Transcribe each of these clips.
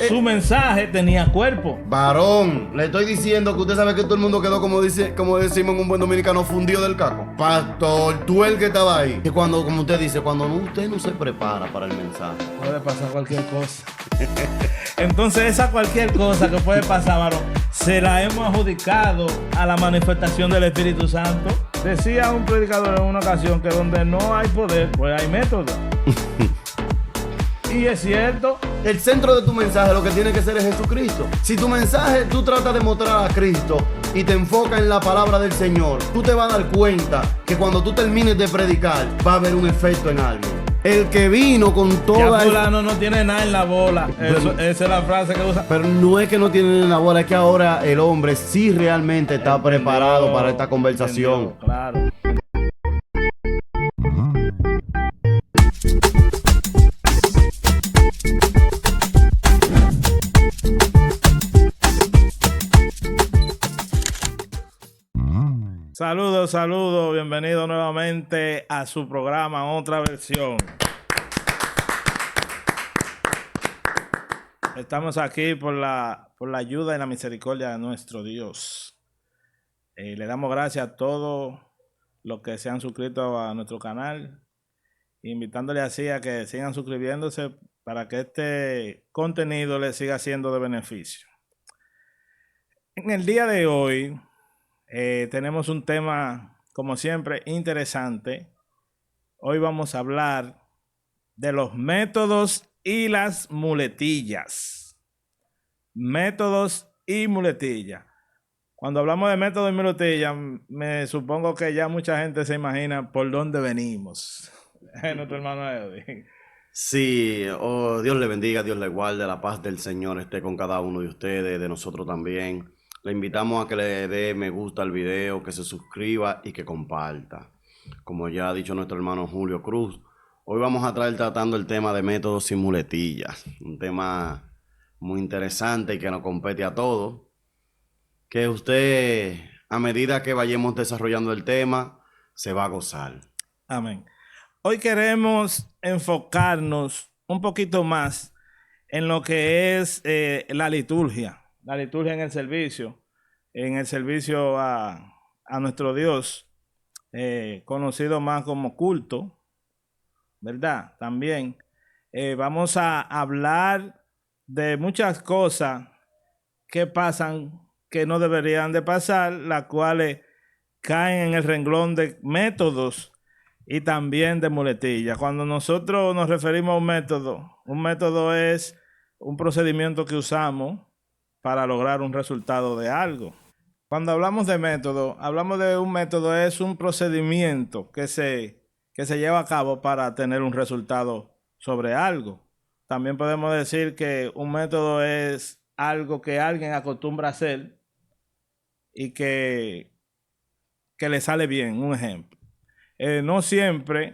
Su mensaje tenía cuerpo. Varón, le estoy diciendo que usted sabe que todo el mundo quedó, como decimos en un buen dominicano, fundido del caco. Pastor, tú el que estaba ahí. Que cuando, como usted dice, cuando usted no se prepara para el mensaje, puede pasar cualquier cosa. Entonces esa cualquier cosa que puede pasar, varón, se la hemos adjudicado a la manifestación del Espíritu Santo. Decía un predicador en una ocasión que donde no hay poder, pues hay método. Y es cierto. El centro de tu mensaje lo que tiene que ser es Jesucristo. Si tu mensaje tú tratas de mostrar a Cristo y te enfocas en la palabra del Señor, tú te vas a dar cuenta que cuando tú termines de predicar va a haber un efecto en alguien. El que vino con toda... Ya fulano no tiene nada en la bola. Esa es la frase que usa. Pero no es que no tiene en la bola, es que ahora el hombre sí realmente está preparado para esta conversación. Claro. Saludos, bienvenido nuevamente a su programa Otra Versión. Estamos aquí por la ayuda y la misericordia de nuestro Dios. Le damos gracias a todos los que se han suscrito a nuestro canal, invitándole así a que sigan suscribiéndose para que este contenido les siga siendo de beneficio. En el día de hoy tenemos un tema, como siempre, interesante. Hoy vamos a hablar de los métodos y las muletillas. Métodos y muletillas. Cuando hablamos de métodos y muletillas, me supongo que ya mucha gente se imagina por dónde venimos. Nuestro hermano Edwin. Sí, Dios le bendiga, Dios le guarde, la paz del Señor esté con cada uno de ustedes, de nosotros también. Le invitamos a que le dé me gusta al video, que se suscriba y que comparta. Como ya ha dicho nuestro hermano Julio Cruz, hoy vamos a estar tratando el tema de métodos y muletillas. Un tema muy interesante y que nos compete a todos. Que usted, a medida que vayamos desarrollando el tema, se va a gozar. Amén. Hoy queremos enfocarnos un poquito más en lo que es la liturgia en el servicio a nuestro Dios, conocido más como culto, ¿verdad? También vamos a hablar de muchas cosas que pasan que no deberían de pasar, las cuales caen en el renglón de métodos y también de muletillas. Cuando nosotros nos referimos a un método es un procedimiento que usamos para lograr un resultado de algo. Cuando hablamos de método, hablamos de un método, es un procedimiento que se lleva a cabo para tener un resultado sobre algo. También podemos decir que un método es algo que alguien acostumbra a hacer y que le sale bien. Un ejemplo. No siempre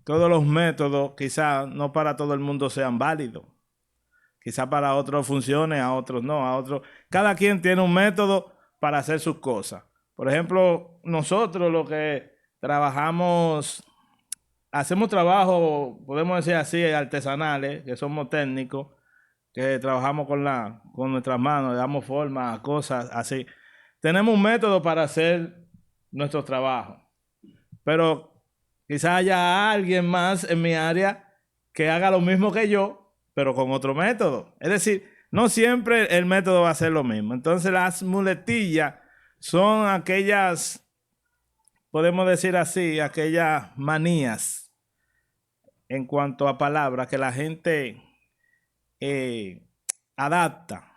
todos los métodos, quizás no para todo el mundo sean válidos. Quizás para otros funcione, a otros no, a otros. Cada quien tiene un método para hacer sus cosas. Por ejemplo, nosotros los que trabajamos, hacemos trabajo, podemos decir así, artesanales, que somos técnicos, que trabajamos con nuestras manos, le damos forma a cosas así. Tenemos un método para hacer nuestros trabajos. Pero quizás haya alguien más en mi área que haga lo mismo que yo, pero con otro método. Es decir, no siempre el método va a ser lo mismo. Entonces las muletillas son aquellas, podemos decir así, aquellas manías en cuanto a palabras que la gente adapta.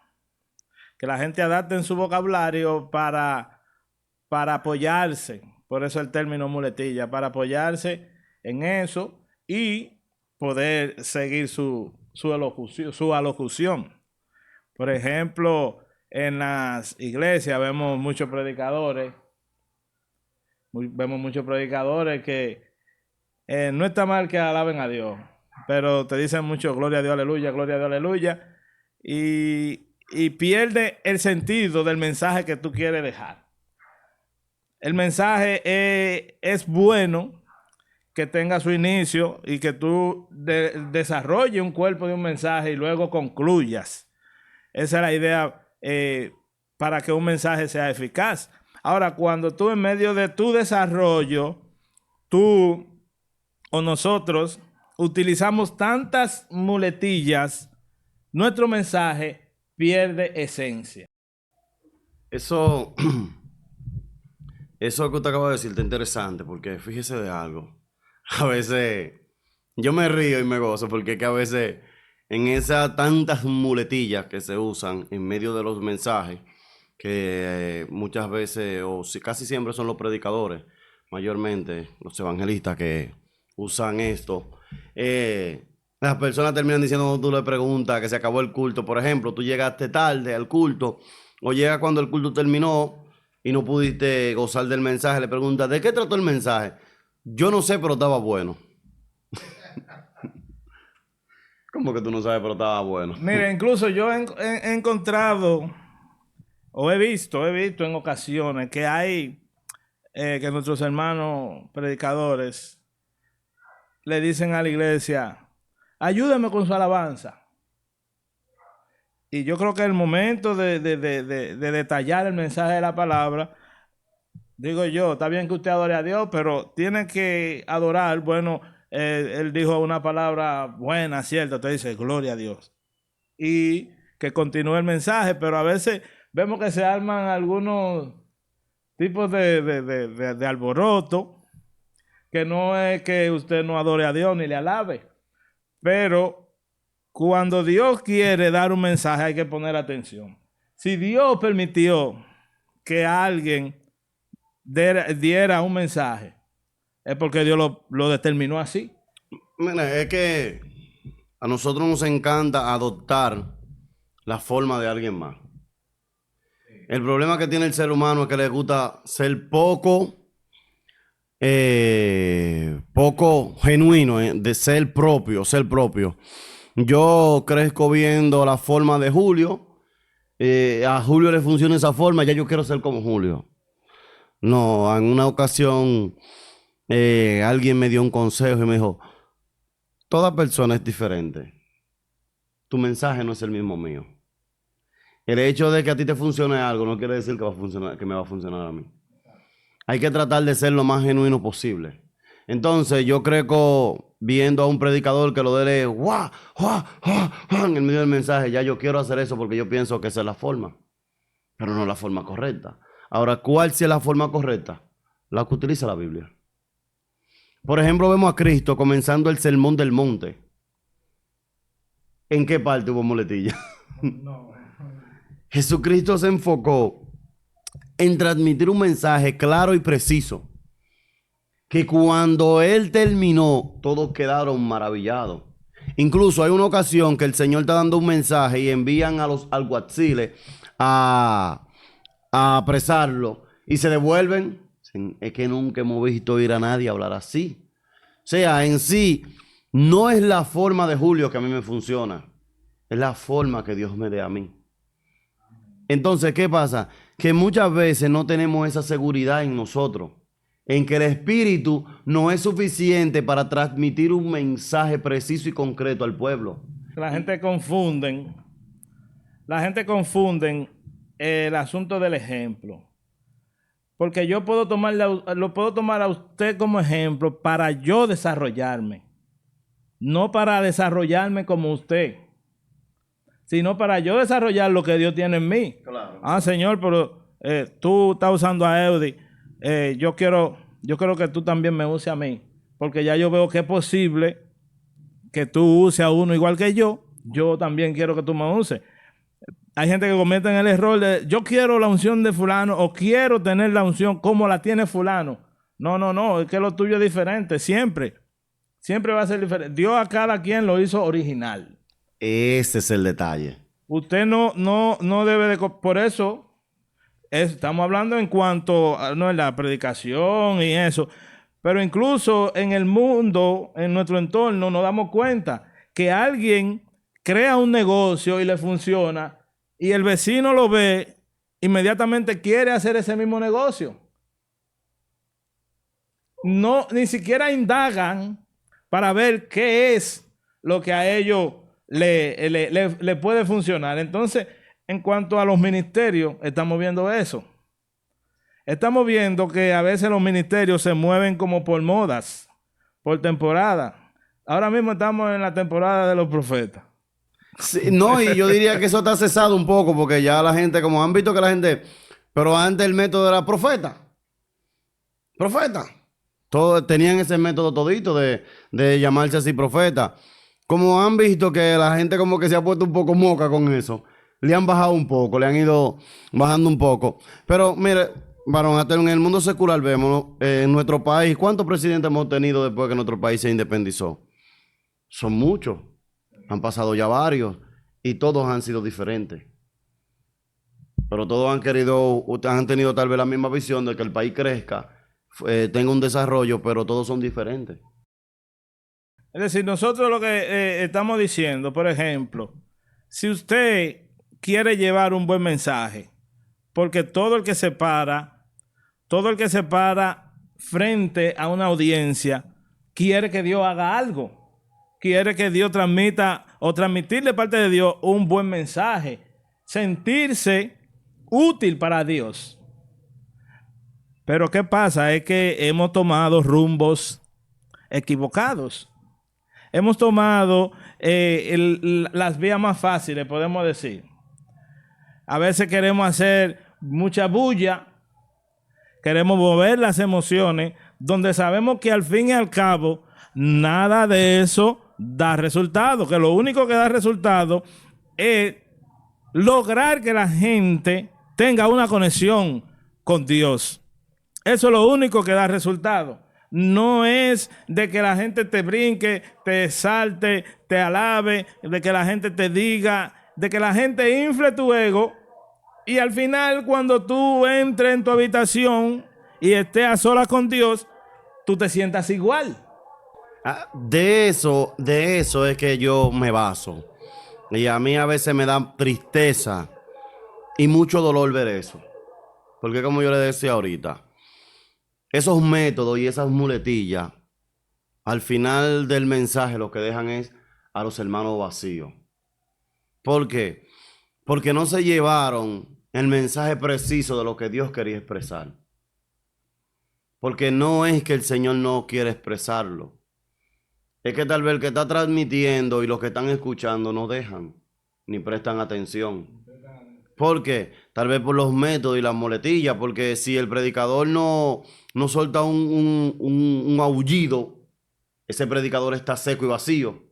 Que la gente adapta en su vocabulario para apoyarse. Por eso el término muletilla, para apoyarse en eso y poder seguir su alocución. Por ejemplo, en las iglesias vemos muchos predicadores que no está mal que alaben a Dios, pero te dicen mucho gloria a Dios, aleluya, y pierde el sentido del mensaje que tú quieres dejar. El mensaje es bueno que tenga su inicio y que tú desarrolles un cuerpo de un mensaje y luego concluyas. Esa es la idea para que un mensaje sea eficaz. Ahora, cuando tú en medio de tu desarrollo, tú o nosotros utilizamos tantas muletillas, nuestro mensaje pierde esencia. Eso, eso que usted acaba de decir está interesante, porque fíjese de algo. A veces yo me río y me gozo, porque es que a veces en esas tantas muletillas que se usan en medio de los mensajes, que muchas veces, o casi siempre son los predicadores, mayormente los evangelistas que usan esto, las personas terminan diciendo cuando tú le preguntas que se acabó el culto. Por ejemplo, tú llegaste tarde al culto, o llega cuando el culto terminó y no pudiste gozar del mensaje, le preguntas, ¿de qué trató el mensaje? Yo no sé, pero estaba bueno. ¿Cómo que tú no sabes, pero estaba bueno? Mira, incluso yo he encontrado o he visto en ocasiones que hay que nuestros hermanos predicadores le dicen a la iglesia, ayúdame con su alabanza. Y yo creo que el momento de detallar el mensaje de la palabra, digo yo, está bien que usted adore a Dios, pero tiene que adorar, bueno, él dijo una palabra buena, cierta, usted dice, gloria a Dios. Y que continúe el mensaje, pero a veces vemos que se arman algunos tipos de alboroto, que no es que usted no adore a Dios ni le alabe, pero cuando Dios quiere dar un mensaje hay que poner atención. Si Dios permitió que alguien diera un mensaje, es porque Dios lo determinó así. Mira, es que a nosotros nos encanta adoptar la forma de alguien más. El problema que tiene el ser humano es que le gusta ser poco genuino, de ser propio, ser propio. Yo crezco viendo la forma de Julio. A Julio le funciona esa forma, ya yo quiero ser como Julio. No, en una ocasión alguien me dio un consejo y me dijo, toda persona es diferente. Tu mensaje no es el mismo mío. El hecho de que a ti te funcione algo no quiere decir que va a funcionar, que me va a funcionar a mí. Hay que tratar de ser lo más genuino posible. Entonces yo creo viendo a un predicador que lo dé ¡guau! ¡Guau! ¡Guau! ¡Guau! En el medio del mensaje, ya yo quiero hacer eso porque yo pienso que esa es la forma, pero no es la forma correcta. Ahora, ¿cuál sí es la forma correcta? La que utiliza la Biblia. Por ejemplo, vemos a Cristo comenzando el sermón del monte. ¿En qué parte hubo muletilla? No. Jesucristo se enfocó en transmitir un mensaje claro y preciso, que cuando él terminó, todos quedaron maravillados. Incluso hay una ocasión que el Señor está dando un mensaje y envían a los alguaciles a apresarlo y se devuelven. Es que nunca hemos visto ir a nadie hablar así. O sea, en sí, no es la forma de Julio que a mí me funciona, es la forma que Dios me dé a mí. Entonces, ¿qué pasa? Que muchas veces no tenemos esa seguridad en nosotros, en que el Espíritu no es suficiente para transmitir un mensaje preciso y concreto al pueblo. La gente confunden el asunto del ejemplo. Porque yo puedo lo puedo tomar a usted como ejemplo para yo desarrollarme. No para desarrollarme como usted, sino para yo desarrollar lo que Dios tiene en mí. Claro. Ah, Señor, pero tú estás usando a Eudi. Yo quiero que tú también me uses a mí. Porque ya yo veo que es posible que tú uses a uno igual que yo. Yo también quiero que tú me uses. Hay gente que comete el error de yo quiero la unción de fulano o quiero tener la unción como la tiene fulano. No, es que lo tuyo es diferente, siempre va a ser diferente. Dios a cada quien lo hizo original. Ese es el detalle. Usted no debe de... Por eso estamos hablando en cuanto a en la predicación y eso, pero incluso en el mundo, en nuestro entorno, nos damos cuenta que alguien crea un negocio y le funciona y el vecino lo ve, inmediatamente quiere hacer ese mismo negocio. no, ni siquiera indagan para ver qué es lo que a ellos le puede funcionar. Entonces, en cuanto a los ministerios, estamos viendo eso. Estamos viendo que a veces los ministerios se mueven como por modas, por temporada. Ahora mismo estamos en la temporada de los profetas. Sí, no, y yo diría que eso está cesado un poco, porque ya la gente, como han visto que la gente, pero antes el método era profeta. Profeta. Todos tenían ese método todito de llamarse así profeta. Como han visto que la gente como que se ha puesto un poco moca con eso, le han bajado un poco, le han ido bajando un poco. Pero mire, varón, hasta en el mundo secular vemos, en nuestro país, ¿cuántos presidentes hemos tenido después que nuestro país se independizó? Son muchos. Han pasado ya varios y todos han sido diferentes. Pero todos han tenido tal vez la misma visión de que el país crezca, tenga un desarrollo, pero todos son diferentes. Es decir, nosotros lo que estamos diciendo, por ejemplo, si usted quiere llevar un buen mensaje, porque todo el que se para frente a una audiencia, quiere que Dios haga algo. Quiere que Dios transmita o transmitirle de parte de Dios un buen mensaje. Sentirse útil para Dios. Pero ¿qué pasa? Es que hemos tomado rumbos equivocados. Hemos tomado las vías más fáciles, podemos decir. A veces queremos hacer mucha bulla, queremos mover las emociones, donde sabemos que al fin y al cabo nada de eso da resultado, que lo único que da resultado es lograr que la gente tenga una conexión con Dios. Eso es lo único que da resultado. No es de que la gente te brinque, te salte, te alabe, de que la gente te diga, de que la gente infle tu ego y al final cuando tú entres en tu habitación y estés a solas con Dios, tú te sientas igual. De eso es que yo me baso. Y a mí a veces me da tristeza y mucho dolor ver eso. Porque como yo le decía ahorita, esos métodos y esas muletillas, al final del mensaje lo que dejan es a los hermanos vacíos. ¿Por qué? Porque no se llevaron el mensaje preciso de lo que Dios quería expresar. Porque no es que el Señor no quiere expresarlo. Es que tal vez el que está transmitiendo y los que están escuchando no dejan ni prestan atención. ¿Por qué? Tal vez por los métodos y las muletillas, porque si el predicador no suelta un aullido, ese predicador está seco y vacío.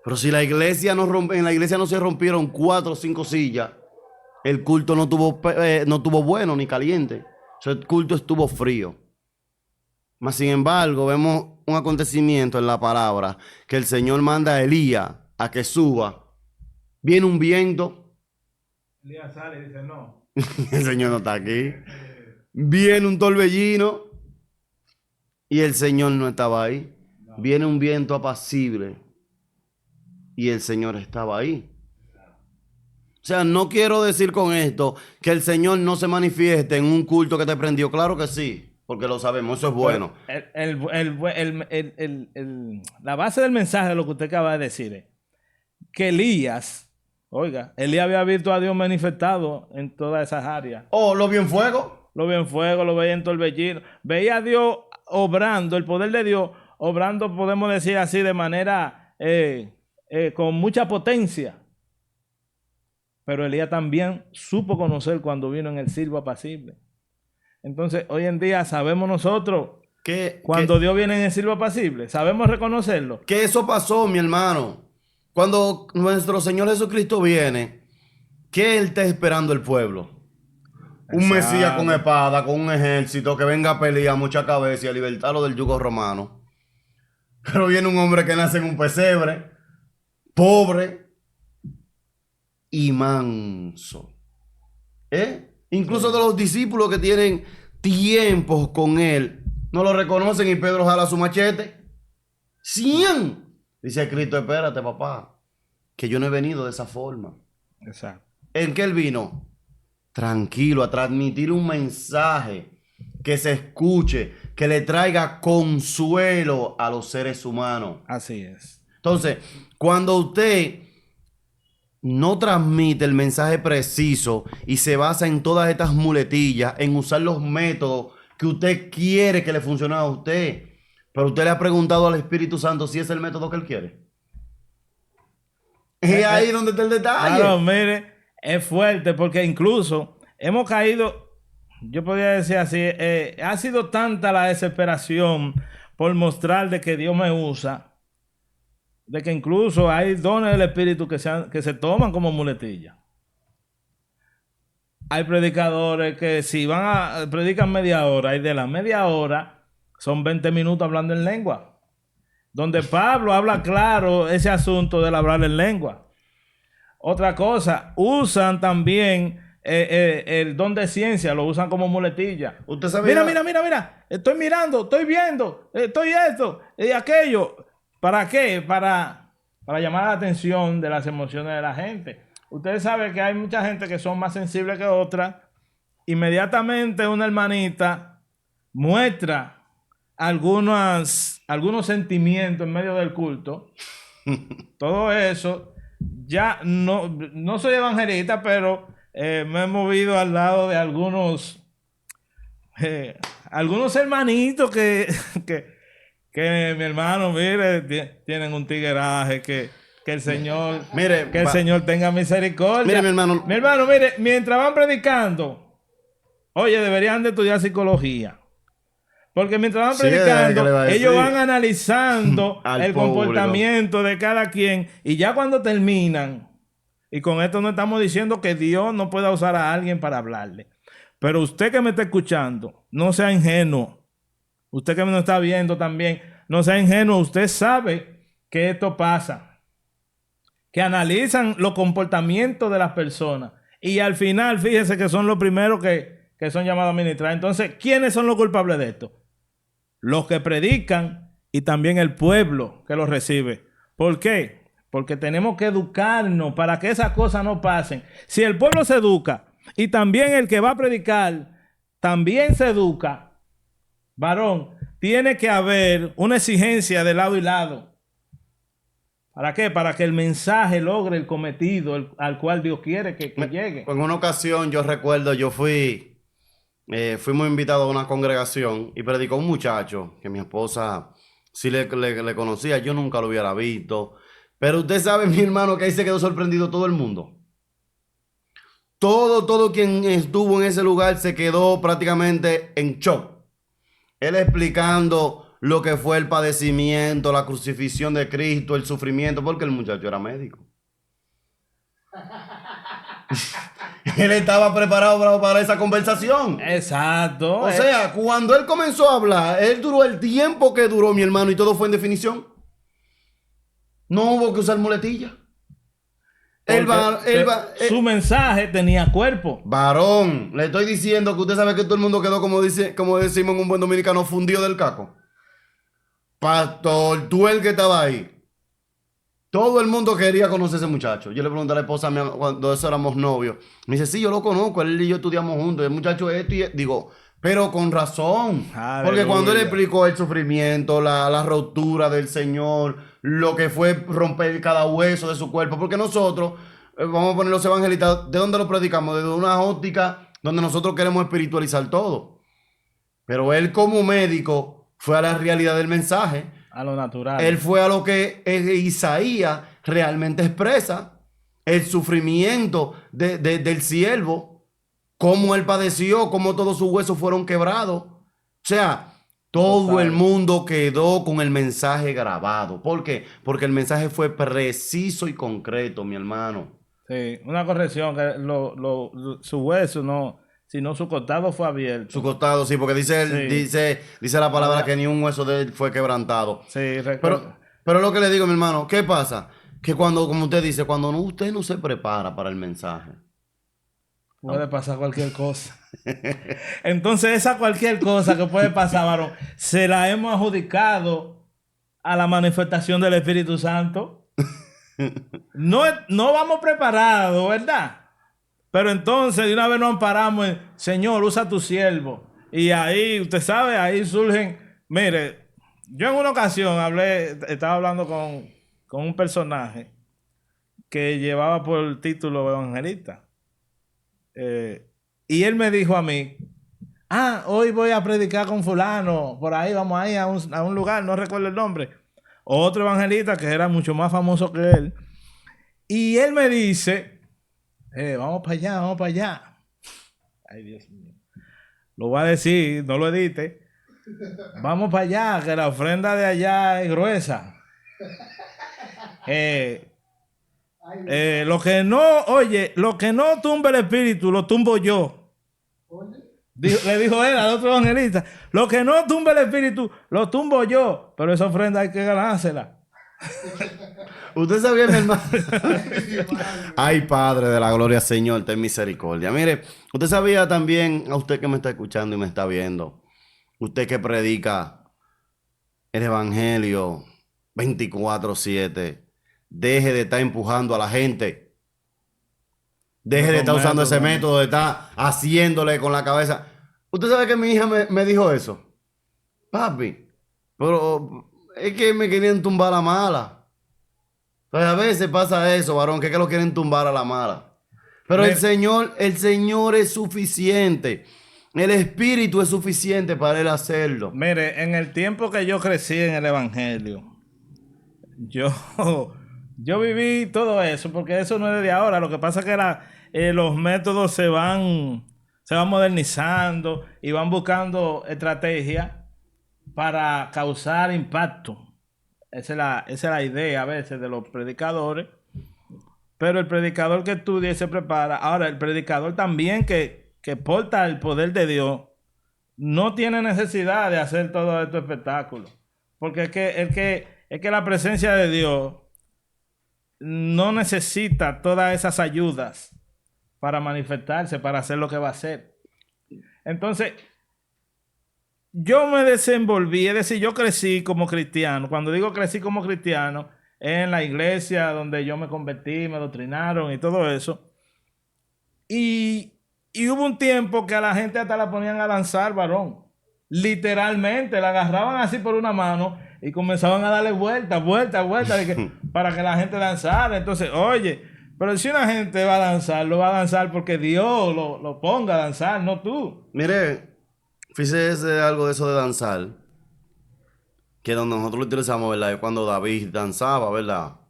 Pero si la iglesia en la iglesia no se rompieron 4 o 5 sillas, el culto no tuvo bueno ni caliente. O sea, el culto estuvo frío. Mas sin embargo, vemos un acontecimiento en la palabra que el Señor manda a Elías a que suba. Viene un viento. Elías sale y dice no. El Señor no está aquí. Viene un torbellino y el Señor no estaba ahí. Viene un viento apacible y el Señor estaba ahí. O sea, no quiero decir con esto que el Señor no se manifieste en un culto que te prendió. Claro que sí. Porque lo sabemos, eso es bueno. La base del mensaje de lo que usted acaba de decir es que Elías había visto a Dios manifestado en todas esas áreas. Oh, ¿lo vio en fuego? Lo vio en fuego, lo veía en torbellino. Veía a Dios obrando, el poder de Dios obrando, podemos decir así, de manera con mucha potencia. Pero Elías también supo conocer cuando vino en el silbo apacible. Entonces, hoy en día sabemos nosotros cuando Dios viene en el silbo apacible, sabemos reconocerlo. Que eso pasó, mi hermano. Cuando nuestro Señor Jesucristo viene, ¿qué Él está esperando el pueblo? Un Exacto. Mesías con espada, con un ejército, que venga a pelear mucha cabeza y a libertarlo del yugo romano. Pero viene un hombre que nace en un pesebre, pobre y manso. Incluso de los discípulos que tienen tiempos con él, no lo reconocen y Pedro jala su machete. ¡100! Dice Cristo, espérate, papá, que yo no he venido de esa forma. Exacto. ¿En qué él vino? Tranquilo, a transmitir un mensaje que se escuche, que le traiga consuelo a los seres humanos. Así es. Entonces, cuando usted no transmite el mensaje preciso y se basa en todas estas muletillas, en usar los métodos que usted quiere que le funcionen a usted, pero usted le ha preguntado al Espíritu Santo si es el método que él quiere. Es ahí donde está el detalle. Claro, mire, es fuerte porque incluso hemos caído, yo podría decir así, ha sido tanta la desesperación por mostrar de que Dios me usa, de que incluso hay dones del Espíritu que se toman como muletilla. Hay predicadores que si predican media hora y de la media hora son 20 minutos hablando en lengua. Donde Pablo habla claro ese asunto del hablar en lengua. Otra cosa, usan también el don de ciencia, lo usan como muletilla. Usted sabía... Mira, estoy mirando, estoy viendo, estoy esto y aquello. ¿Para qué? Para llamar la atención de las emociones de la gente. Ustedes saben que hay mucha gente que son más sensibles que otras. Inmediatamente una hermanita muestra algunos sentimientos en medio del culto. Todo eso. Ya no soy evangelista, pero me he movido al lado de algunos hermanitos que mi hermano, mire, tienen un tigueraje que el Señor, mire, que el Señor tenga misericordia. Mire, mi hermano. Mi hermano, mire, mientras van predicando, oye, deberían de estudiar psicología. Porque mientras van predicando, ellos van analizando el comportamiento de cada quien. Y ya cuando terminan, y con esto no estamos diciendo que Dios no pueda usar a alguien para hablarle. Pero usted que me está escuchando, no sea ingenuo. Usted que me está viendo también, no sea ingenuo. Usted sabe que esto pasa. Que analizan los comportamientos de las personas. Y al final, fíjese que son los primeros que son llamados a ministrar. Entonces, ¿quiénes son los culpables de esto? Los que predican y también el pueblo que los recibe. ¿Por qué? Porque tenemos que educarnos para que esas cosas no pasen. Si el pueblo se educa y también el que va a predicar también se educa, varón, tiene que haber una exigencia de lado y lado. ¿Para qué? Para que el mensaje logre el cometido al cual Dios quiere que llegue. En una ocasión yo recuerdo, fuimos invitados a una congregación y predicó un muchacho que mi esposa sí le conocía, yo nunca lo hubiera visto. Pero usted sabe, mi hermano, que ahí se quedó sorprendido todo el mundo. Todo quien estuvo en ese lugar se quedó prácticamente en shock. Él explicando lo que fue el padecimiento, la crucifixión de Cristo, el sufrimiento, porque el muchacho era médico. Él estaba preparado para esa conversación. Exacto. O sea, cuando él comenzó a hablar, él duró el tiempo que duró, mi hermano, y todo fue en definición. No hubo que usar muletilla. Su mensaje tenía cuerpo. Varón, le estoy diciendo que usted sabe que todo el mundo quedó, como decimos en un buen dominicano, fundido del caco. Pastor, tú el que estaba ahí. Todo el mundo quería conocer a ese muchacho. Yo le pregunté a la esposa mía cuando eso éramos novios. Me dice, sí, yo lo conozco. Él y yo estudiamos juntos. El muchacho esto y digo, pero con razón. Aleluya. Porque cuando él explicó el sufrimiento, la rotura del Señor, lo que fue romper cada hueso de su cuerpo. Porque nosotros, vamos a poner los evangelistas, ¿de dónde lo predicamos? Desde una óptica donde nosotros queremos espiritualizar todo. Pero él como médico fue a la realidad del mensaje. A lo natural. Él fue a lo que Isaías realmente expresa. El sufrimiento del siervo. Cómo él padeció. Cómo todos sus huesos fueron quebrados. O sea, todo el mundo quedó con el mensaje grabado. ¿Por qué? Porque el mensaje fue preciso y concreto, mi hermano. Sí, una corrección. Que su hueso no... sino su costado fue abierto. Su costado, sí, porque dice la palabra que ni un hueso de él fue quebrantado. Sí, recuerdo. Pero lo que le digo, mi hermano, ¿qué pasa? Que cuando, como usted dice, cuando usted no se prepara para el mensaje, puede pasar cualquier cosa. Entonces, esa cualquier cosa que puede pasar, varón, se la hemos adjudicado a la manifestación del Espíritu Santo. No vamos preparados, ¿verdad? Pero entonces de una vez nos amparamos en, Señor, usa a tu siervo. Y ahí, usted sabe, ahí surgen... Mire, yo en una ocasión estaba hablando con un personaje que llevaba por el título evangelista. Y él me dijo a mí, hoy voy a predicar con fulano, por ahí vamos a ir a un lugar, no recuerdo el nombre. Otro evangelista que era mucho más famoso que él. Y él me dice, vamos para allá, vamos para allá. Ay, Dios mío. Lo voy a decir, no lo edite. Vamos para allá, que la ofrenda de allá es gruesa. Lo que no tumba el espíritu, lo tumbo yo. Le dijo él al otro evangelista, lo que no tumba el espíritu, lo tumbo yo. Pero esa ofrenda hay que ganársela. Usted sabía, mi hermano. Ay, Padre de la gloria, Señor, ten misericordia. Mire, usted sabía también, a usted que me está escuchando y me está viendo, usted que predica el evangelio 24/7, deje de estar empujando a la gente. Deje de estar usando ese método, de estar haciéndole con la cabeza. Usted sabe que mi hija me dijo eso. Papi, pero es que me querían tumbar a la mala. Entonces a veces pasa eso, varón, que lo quieren tumbar a la mala. Pero el Señor es suficiente. El Espíritu es suficiente para Él hacerlo. Mire, en el tiempo que yo crecí en el Evangelio, yo viví todo eso, porque eso no es de ahora. Lo que pasa es que los métodos se van modernizando y van buscando estrategias para causar impacto. Esa es la idea a veces de los predicadores. Pero el predicador que estudia y se prepara, ahora el predicador también que porta el poder de Dios, no tiene necesidad de hacer todo estos espectáculos. Porque es que la presencia de Dios no necesita todas esas ayudas para manifestarse, para hacer lo que va a hacer. Entonces, yo me desenvolví, es decir, yo crecí como cristiano. Cuando digo crecí como cristiano, en la iglesia donde yo me convertí, me doctrinaron y todo eso. Y hubo un tiempo que a la gente hasta la ponían a danzar, varón. Literalmente, la agarraban así por una mano y comenzaban a darle vueltas, para que la gente danzara. Entonces, oye, pero si una gente va a danzar, lo va a danzar porque Dios lo ponga a danzar, no tú. Mire, fíjese algo de eso de danzar, que donde nosotros lo utilizamos, ¿verdad? Es cuando David danzaba, ¿verdad?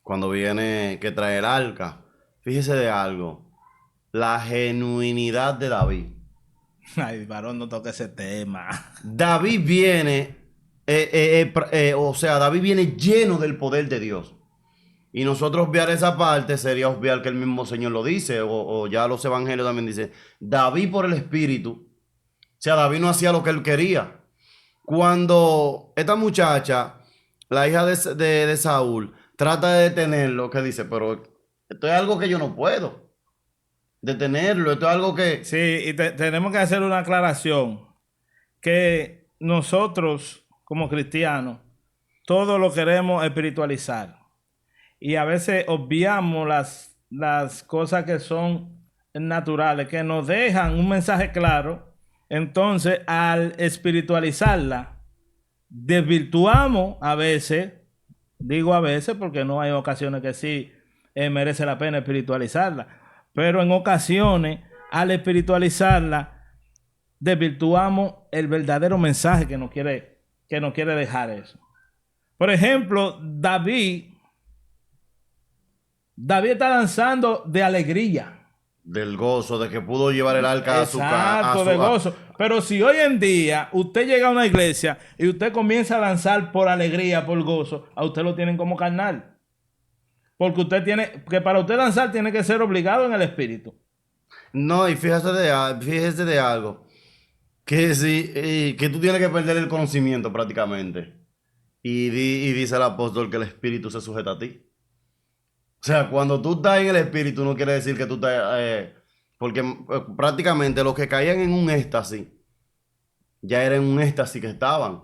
Cuando viene que trae el arca. Fíjese de algo, la genuinidad de David. Ay, varón, no toque ese tema. David viene, David viene lleno del poder de Dios. Y nosotros obviar esa parte sería obviar que el mismo Señor lo dice, o ya los evangelios también dicen, David por el Espíritu. O sea, David no hacía lo que él quería. Cuando esta muchacha, la hija de Saúl, trata de detenerlo, que dice, pero esto es algo que yo no puedo detenerlo, esto es algo que... Sí, y tenemos que hacer una aclaración, que nosotros como cristianos, todo lo queremos espiritualizar. Y a veces obviamos las cosas que son naturales, que nos dejan un mensaje claro. Entonces, al espiritualizarla, desvirtuamos a veces, digo a veces porque no hay ocasiones que sí merece la pena espiritualizarla, pero en ocasiones, al espiritualizarla, desvirtuamos el verdadero mensaje que nos quiere dejar eso. Por ejemplo, David está danzando de alegría. Del gozo, de que pudo llevar el arca a su casa. Exacto, de gozo. Pero si hoy en día usted llega a una iglesia y usted comienza a danzar por alegría, por gozo, a usted lo tienen como carnal. Porque que para usted danzar tiene que ser obligado en el espíritu. No, y fíjese de algo. Que tú tienes que perder el conocimiento prácticamente. Y dice el apóstol que el espíritu se sujeta a ti. O sea, cuando tú estás en el espíritu no quiere decir que tú estás... porque prácticamente los que caían en un éxtasis, ya era en un éxtasis que estaban.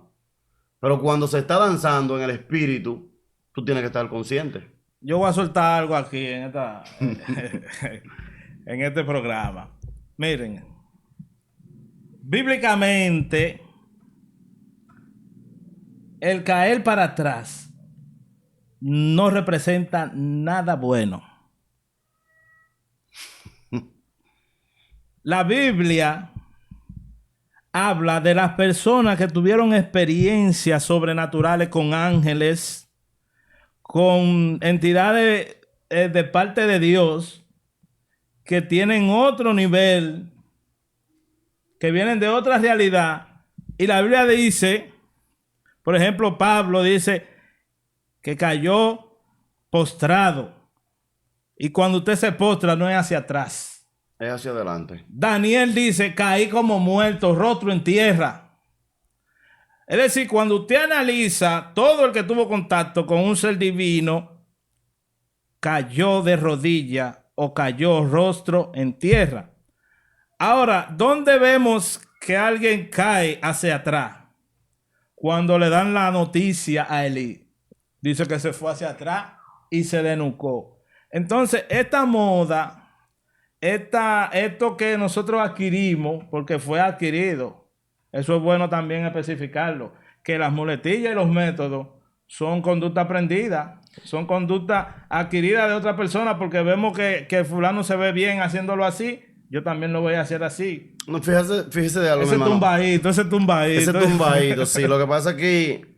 Pero cuando se está danzando en el espíritu, tú tienes que estar consciente. Yo voy a soltar algo aquí en en este programa. Miren, bíblicamente, el caer para atrás no representa nada bueno. La Biblia habla de las personas que tuvieron experiencias sobrenaturales con ángeles, con entidades de parte de Dios, que tienen otro nivel, que vienen de otra realidad. Y la Biblia dice, por ejemplo, Pablo dice que cayó postrado. Y cuando usted se postra no es hacia atrás. Es hacia adelante. Daniel dice, caí como muerto, rostro en tierra. Es decir, cuando usted analiza, todo el que tuvo contacto con un ser divino cayó de rodillas o cayó rostro en tierra. Ahora, ¿dónde vemos que alguien cae hacia atrás? Cuando le dan la noticia a Elí. Dice que se fue hacia atrás y se desnucó. Entonces, esta moda... Esto que nosotros adquirimos, porque fue adquirido, eso es bueno también especificarlo, que las muletillas y los métodos son conducta aprendida, son conducta adquirida de otra persona, porque vemos que fulano se ve bien haciéndolo así, yo también lo voy a hacer así. No, fíjese de algo, ese tumbadito. Ese tumbadito, sí. Lo que pasa es que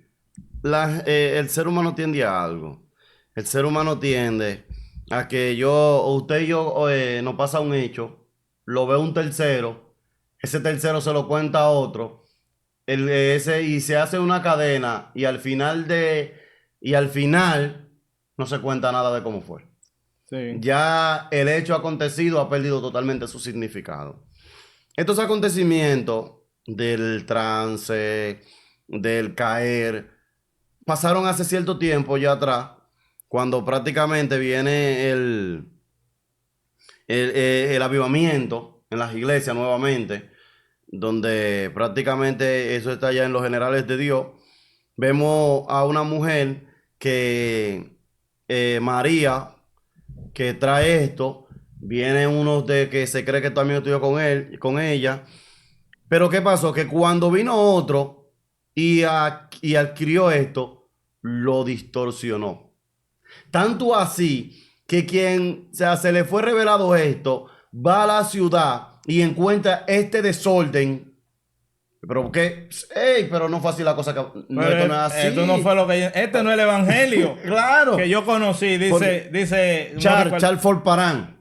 el ser humano tiende a algo. El ser humano tiende a que usted y yo nos pasa un hecho, lo ve un tercero, ese tercero se lo cuenta a otro, y se hace una cadena y al final no se cuenta nada de cómo fue. Sí. Ya el hecho acontecido ha perdido totalmente su significado. Estos acontecimientos del trance, del caer, pasaron hace cierto tiempo ya atrás, cuando prácticamente viene el avivamiento en las iglesias nuevamente, donde prácticamente eso está ya en los generales de Dios. Vemos a una mujer que, María, que trae esto. Viene uno de que se cree que también estudió con ella. Pero ¿qué pasó? Que cuando vino otro y adquirió esto, lo distorsionó. Tanto así que se le fue revelado esto, va a la ciudad y encuentra este desorden. Pero ¿qué? Pero no fue así la cosa que... No, esto no es así. Esto no fue lo que... Este no es el evangelio. Claro. Que yo conocí, dice Charles Parán.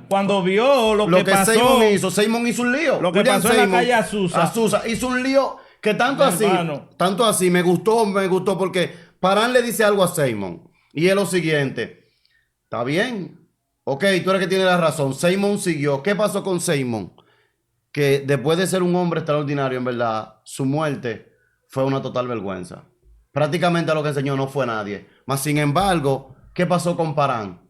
Cuando vio lo que pasó... Seymour hizo un lío. Lo que pasó en la calle Azusa. Hizo un lío que tanto así me gustó porque Parán le dice algo a Seymour. Y es lo siguiente. Está bien. Ok, tú eres que tiene la razón. Seymour siguió. ¿Qué pasó con Seymour? Que después de ser un hombre extraordinario, en verdad, su muerte fue una total vergüenza. Prácticamente lo que enseñó no fue nadie. Mas, sin embargo, ¿qué pasó con Parán?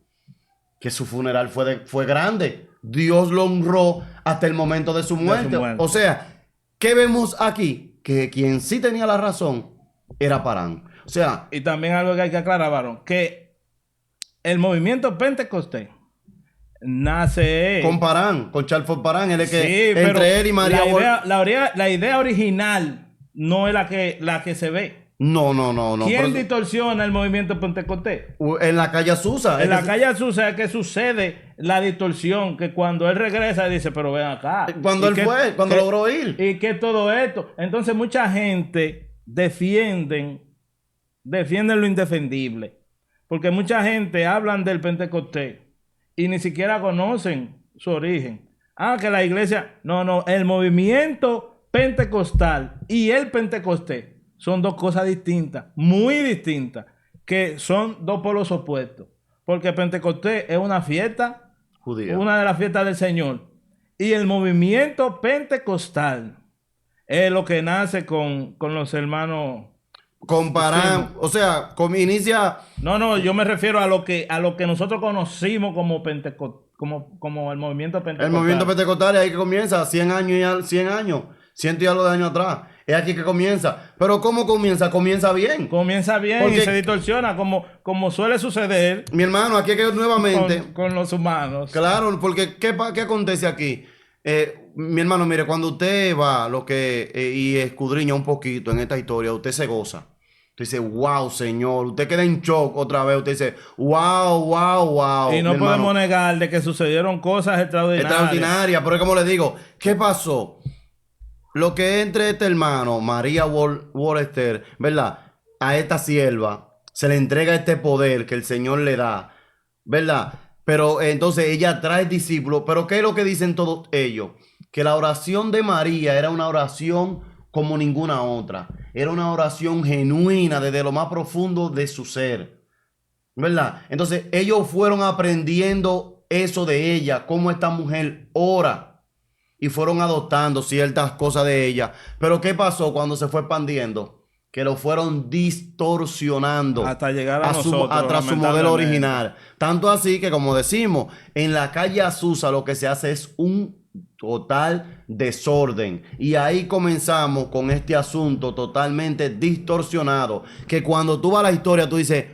Que su funeral fue grande. Dios lo honró hasta el momento de su muerte. O sea, ¿qué vemos aquí? Que quien sí tenía la razón era Parán. O sea... Y también algo que hay que aclarar, varón, que el movimiento Pentecostés nace... Con Parán, con Charles Parán, él es que sí, entre él y María... La idea original no es la que se ve. No. ¿Quién distorsiona el movimiento Pentecostés? En la calle Azusa. En la calle Azusa es que sucede la distorsión, que cuando él regresa dice, pero ven acá. Cuando logró ir. Y que todo esto. Entonces mucha gente defienden lo indefendible. Porque mucha gente hablan del Pentecostés y ni siquiera conocen su origen. Que la iglesia... No, el movimiento pentecostal y el Pentecostés son dos cosas distintas, muy distintas, que son dos polos opuestos. Porque Pentecostés es una fiesta judía, una de las fiestas del Señor. Y el movimiento pentecostal es lo que nace con los hermanos... Comparan, o sea, inicia... No, yo me refiero a lo que nosotros conocimos como como el movimiento pentecostal. El movimiento pentecostal es ahí que comienza, 100 años, 100 y algo de años atrás. Es aquí que comienza. Pero ¿cómo comienza? Comienza bien. Comienza bien porque, y se distorsiona como suele suceder. Mi hermano, aquí es que nuevamente... Con los humanos. Claro, porque ¿qué acontece aquí? Mi hermano, mire, cuando usted va y escudriña un poquito en esta historia, usted se goza. Usted dice, wow, Señor. Usted queda en shock otra vez. Usted dice, wow, wow, wow. Y Mi no podemos hermano, negar de que sucedieron cosas extraordinarias. extraordinaria. Pero como le digo, ¿qué pasó? Lo que entre este hermano, María Wallester, ¿verdad? A esta sierva se le entrega este poder que el Señor le da, ¿verdad? Pero entonces ella trae discípulos. Pero ¿qué es lo que dicen todos ellos? Que la oración de María era una oración como ninguna otra. Era una oración genuina desde lo más profundo de su ser, ¿verdad? Entonces ellos fueron aprendiendo eso de ella, cómo esta mujer ora, y fueron adoptando ciertas cosas de ella. Pero ¿qué pasó cuando se fue expandiendo? Que lo fueron distorsionando hasta llegar a nosotros, tras su modelo original. Tanto así que, como decimos, en la calle Azusa lo que se hace es un total desorden. Y ahí comenzamos con este asunto totalmente distorsionado. Que cuando tú vas a la historia, tú dices,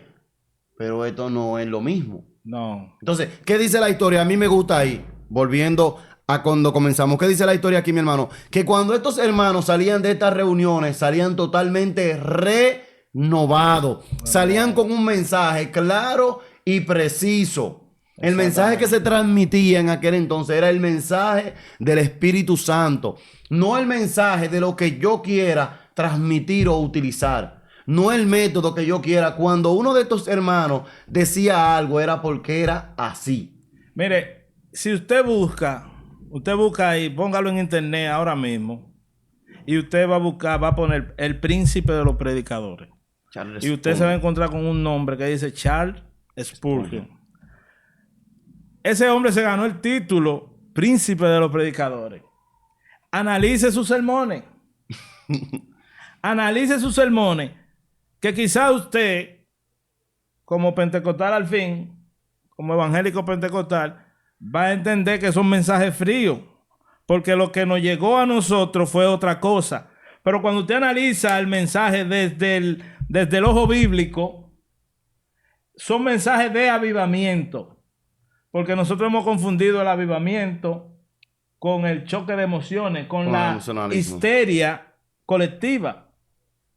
pero esto no es lo mismo. No. Entonces, ¿qué dice la historia? A mí me gusta ahí, volviendo a cuando comenzamos. ¿Qué dice la historia aquí, mi hermano? Que cuando estos hermanos salían de estas reuniones, salían totalmente renovados. Salían con un mensaje claro y preciso. El mensaje que se transmitía en aquel entonces era el mensaje del Espíritu Santo. No el mensaje de lo que yo quiera transmitir o utilizar. No el método que yo quiera. Cuando uno de estos hermanos decía algo, era porque era así. Mire, si usted busca ahí, póngalo en internet ahora mismo, y usted va a buscar, va a poner el príncipe de los predicadores. Charles y usted Spurgeon. se va a encontrar con un nombre que dice Charles Spurgeon. Ese hombre se ganó el título príncipe de los predicadores. Analice sus sermones. Analice sus sermones. Que quizá usted, como pentecostal al fin, como evangélico pentecostal, va a entender que son mensajes fríos. Porque lo que nos llegó a nosotros fue otra cosa. Pero cuando usted analiza el mensaje desde el ojo bíblico, son mensajes de avivamiento. Porque nosotros hemos confundido el avivamiento con el choque de emociones, con la histeria colectiva.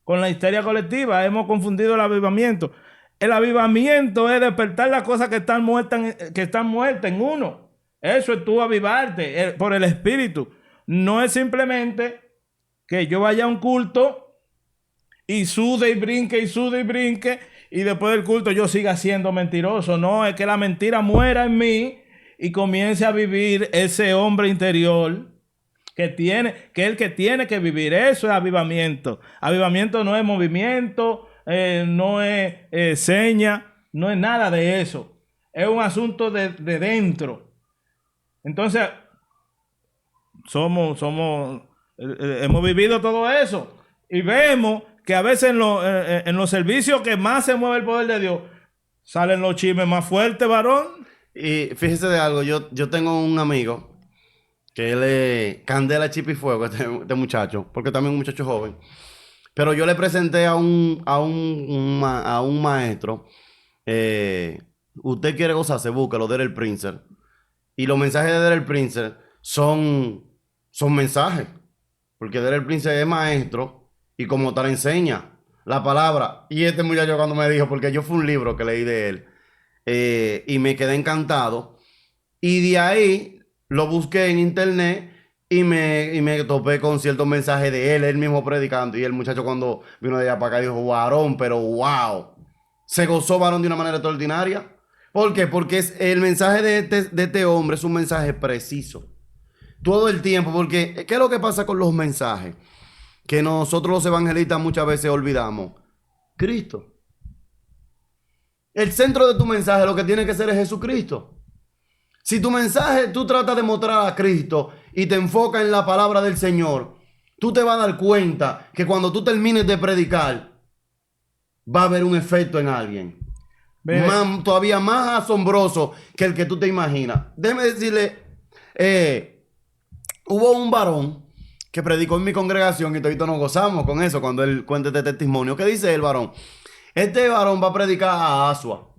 Con la histeria colectiva hemos confundido el avivamiento. El avivamiento es despertar las cosas que están muertas en uno. Eso es tú avivarte por el Espíritu. No es simplemente que yo vaya a un culto y sude y brinque, y después del culto yo siga siendo mentiroso. No, es que la mentira muera en mí y comience a vivir ese hombre interior que es el que tiene que vivir. Eso es avivamiento. Avivamiento no es movimiento, no es seña, no es nada de eso. Es un asunto de dentro. Entonces, hemos vivido todo eso y vemos que a veces en los servicios que más se mueve el poder de Dios, salen los chismes más fuertes, varón. Y fíjese de algo, yo tengo un amigo que él es candela, chip y fuego, este muchacho, porque también es un muchacho joven. Pero yo le presenté a un maestro, usted quiere gozarse, búscalo, Derek Prince. Y los mensajes de Derek Prince son mensajes, porque Derek Prince es maestro y como tal enseña la palabra. Y este muchacho cuando me dijo, porque yo fue un libro que leí de él, y me quedé encantado, y de ahí lo busqué en internet y me topé con ciertos mensajes de él mismo predicando. Y el muchacho cuando vino de allá para acá dijo, varón, pero wow, se gozó, varón, de una manera extraordinaria. ¿Por qué? Porque el mensaje de este hombre es un mensaje preciso todo el tiempo. Porque ¿qué es lo que pasa con los mensajes? Que nosotros los evangelistas muchas veces olvidamos. Cristo. El centro de tu mensaje lo que tiene que ser es Jesucristo. Si tu mensaje tú tratas de mostrar a Cristo y te enfocas en la palabra del Señor, tú te vas a dar cuenta que cuando tú termines de predicar, va a haber un efecto en alguien. Todavía más asombroso que el que tú te imaginas. Déjeme decirle, hubo un varón que predicó en mi congregación y todavía nos gozamos con eso cuando él cuenta este testimonio. ¿Qué dice el varón? Este varón va a predicar a Asua.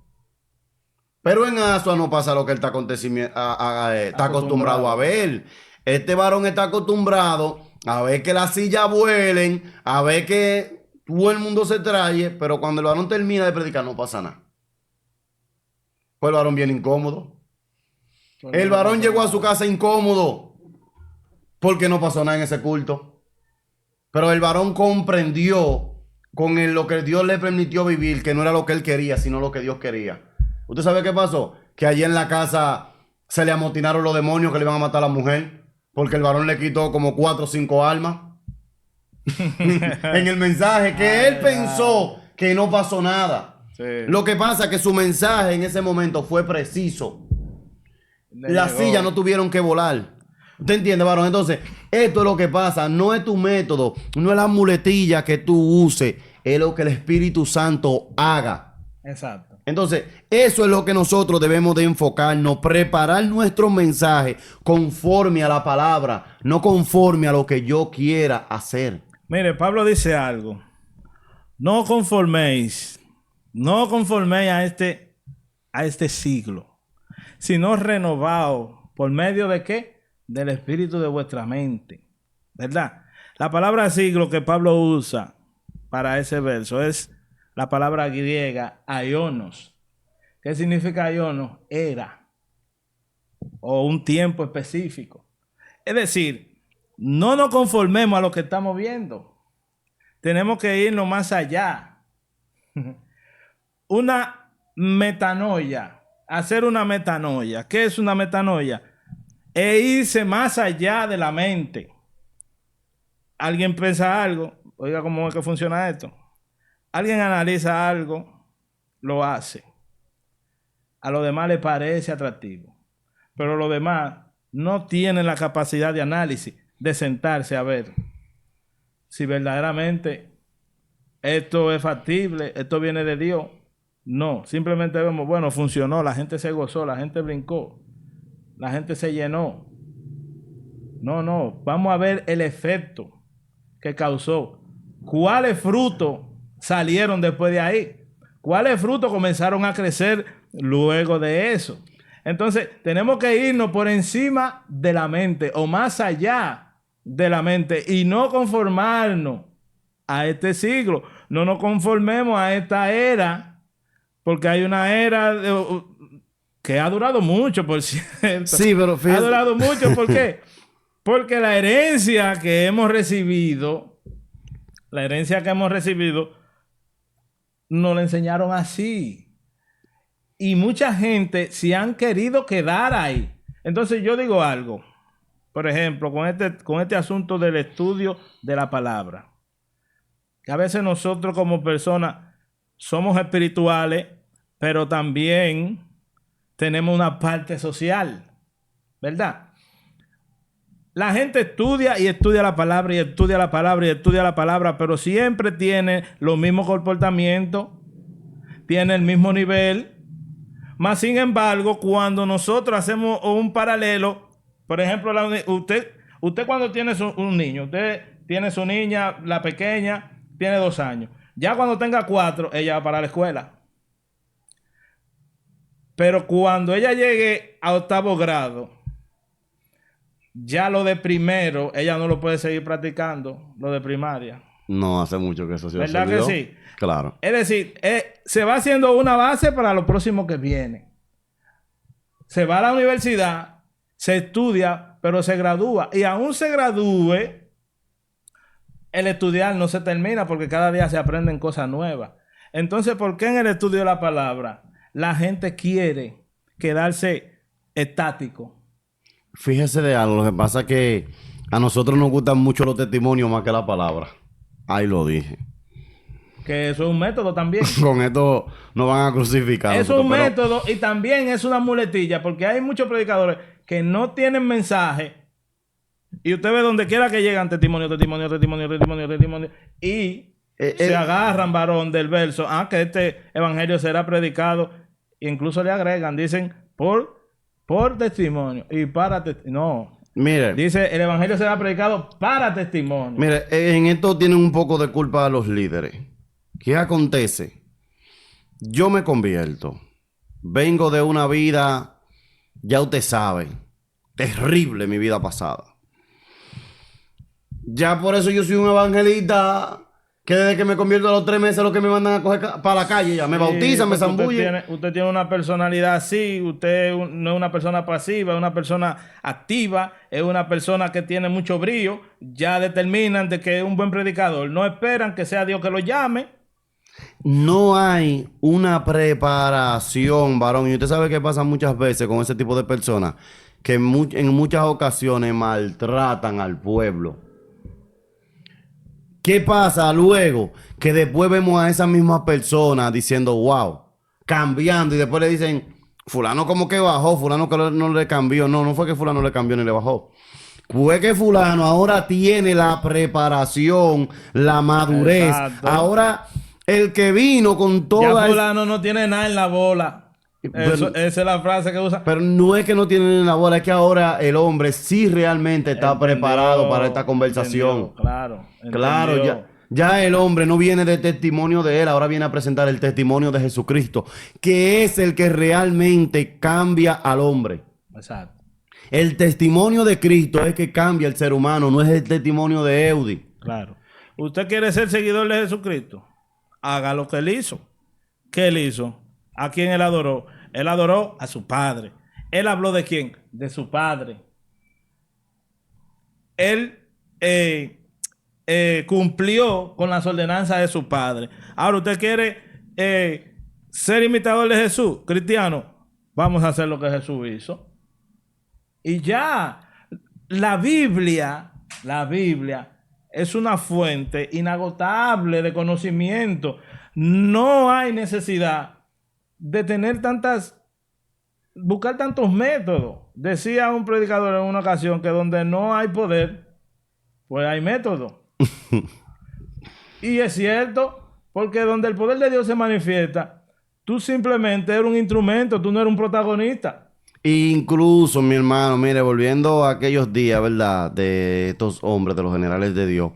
Pero en Asua no pasa lo que él está acostumbrado a ver. Este varón está acostumbrado a ver que las sillas vuelen, a ver que todo el mundo se trae, pero cuando el varón termina de predicar no pasa nada. Pues el varón viene incómodo. El varón llegó a su casa incómodo porque no pasó nada en ese culto. Pero el varón comprendió con lo que Dios le permitió vivir, que no era lo que él quería, sino lo que Dios quería. ¿Usted sabe qué pasó? Que allí en la casa se le amotinaron los demonios que le iban a matar a la mujer, porque el varón le quitó como 4 o 5 almas. En el mensaje que él pensó que no pasó nada. Sí. Lo que pasa es que su mensaje en ese momento fue preciso. Las sillas no tuvieron que volar. ¿Usted entiende, varón? Entonces, esto es lo que pasa. No es tu método, no es la muletilla que tú uses, es lo que el Espíritu Santo haga. Exacto. Entonces, eso es lo que nosotros debemos de enfocarnos, preparar nuestro mensaje conforme a la palabra, no conforme a lo que yo quiera hacer. Mire, Pablo dice algo. No conforméis a este siglo, sino renovaos. ¿Por medio de qué? Del espíritu de vuestra mente. ¿Verdad? La palabra siglo que Pablo usa para ese verso es la palabra griega aionos. ¿Qué significa aionos? Era. O un tiempo específico. Es decir, no nos conformemos a lo que estamos viendo. Tenemos que irnos más allá. Una metanoia. Hacer una metanoia. ¿Qué es una metanoia? Es irse más allá de la mente. Alguien piensa algo. Oiga, ¿cómo es que funciona esto? Alguien analiza algo, lo hace. A los demás les parece atractivo. Pero los demás no tienen la capacidad de análisis, de sentarse a ver si verdaderamente esto es factible, esto viene de Dios. No, simplemente vemos, bueno, funcionó, la gente se gozó, la gente brincó, la gente se llenó. No, vamos a ver el efecto que causó. ¿Cuáles frutos salieron después de ahí? ¿Cuáles frutos comenzaron a crecer luego de eso? Entonces, tenemos que irnos por encima de la mente o más allá de la mente y no conformarnos a este siglo. No nos conformemos a esta era, porque hay una era que ha durado mucho, por cierto. Sí, pero fíjate. Ha durado mucho, ¿por qué? Porque la herencia que hemos recibido, nos la enseñaron así. Y mucha gente se han querido quedar ahí. Entonces yo digo algo, por ejemplo, con este asunto del estudio de la palabra. Que a veces nosotros como personas somos espirituales, pero también tenemos una parte social, ¿verdad? La gente estudia y estudia la palabra y estudia la palabra y estudia la palabra, pero siempre tiene los mismos comportamientos, tiene el mismo nivel. Más sin embargo, cuando nosotros hacemos un paralelo, por ejemplo, usted cuando tiene un niño, usted tiene su niña, la pequeña, tiene 2 años. Ya cuando tenga 4, ella va para la escuela. Pero cuando ella llegue a 8º grado, ya lo de primero, ella no lo puede seguir practicando, lo de primaria. No hace mucho que eso se ¿verdad que sí? Claro. Es decir, se va haciendo una base para lo próximo que viene. Se va a la universidad, se estudia, pero se gradúa. Y aún se gradúe, el estudiar no se termina porque cada día se aprenden cosas nuevas. Entonces, ¿por qué en el estudio de la palabra la gente quiere quedarse estático? Fíjese de algo, lo que pasa es que a nosotros nos gustan mucho los testimonios más que la palabra. Ahí lo dije. Que eso es un método también. Con esto nos van a crucificar. Eso es un método y también es una muletilla, porque hay muchos predicadores que no tienen mensaje y usted ve donde quiera que llegan testimonio y se agarran, varón, del verso, que este evangelio será predicado, e incluso le agregan, dicen, por testimonio y para testimonio. No. Mire. Dice, el evangelio será predicado para testimonio. Mire, en esto tienen un poco de culpa a los líderes. ¿Qué acontece? Yo me convierto. Vengo de una vida, ya usted sabe, terrible mi vida pasada. Ya por eso yo soy un evangelista. Que desde que me convierto a los 3 meses lo que me mandan a coger para la calle ya. Me bautizan, me porque zambullen. usted tiene una personalidad así, no es una persona pasiva, es una persona activa, es una persona que tiene mucho brillo, ya determinan de que es un buen predicador, no esperan que sea Dios que lo llame. No hay una preparación, varón. Y usted sabe qué pasa muchas veces con ese tipo de personas. Que en muchas ocasiones maltratan al pueblo. ¿Qué pasa luego? Que después vemos a esa misma persona diciendo, wow, cambiando. Y después le dicen, fulano como que bajó, fulano que no le cambió. No, no fue que fulano le cambió ni le bajó. Fue que fulano ahora tiene la preparación, la madurez. Exacto. Ahora el que vino con Ya toda... fulano no tiene nada en la bola. Pero, Esa es la frase que usa. pero no es que no tienen la bola, es que ahora el hombre sí realmente está preparado para esta conversación. Entendió, claro. Claro, Entendió. ya el hombre no viene de testimonio de él, ahora viene a presentar el testimonio de Jesucristo, que es el que realmente cambia al hombre. Exacto. El testimonio de Cristo es que cambia el ser humano, no es el testimonio de Eudi. Claro. ¿Usted quiere ser seguidor de Jesucristo? Haga lo que él hizo. ¿Qué él hizo? ¿A quién él adoró? Él adoró a su padre. ¿Él habló de quién? De su padre. Él cumplió con las ordenanzas de su padre. Ahora, ¿usted quiere ser imitador de Jesús, cristiano? Vamos a hacer lo que Jesús hizo. Y ya, la Biblia es una fuente inagotable de conocimiento. No hay necesidad de tener buscar tantos métodos. Decía un predicador en una ocasión que donde no hay poder, pues hay método. Y es cierto, porque donde el poder de Dios se manifiesta, tú simplemente eres un instrumento, tú no eres un protagonista. Incluso, mi hermano, mire, volviendo a aquellos días, ¿verdad? De estos hombres, de los generales de Dios.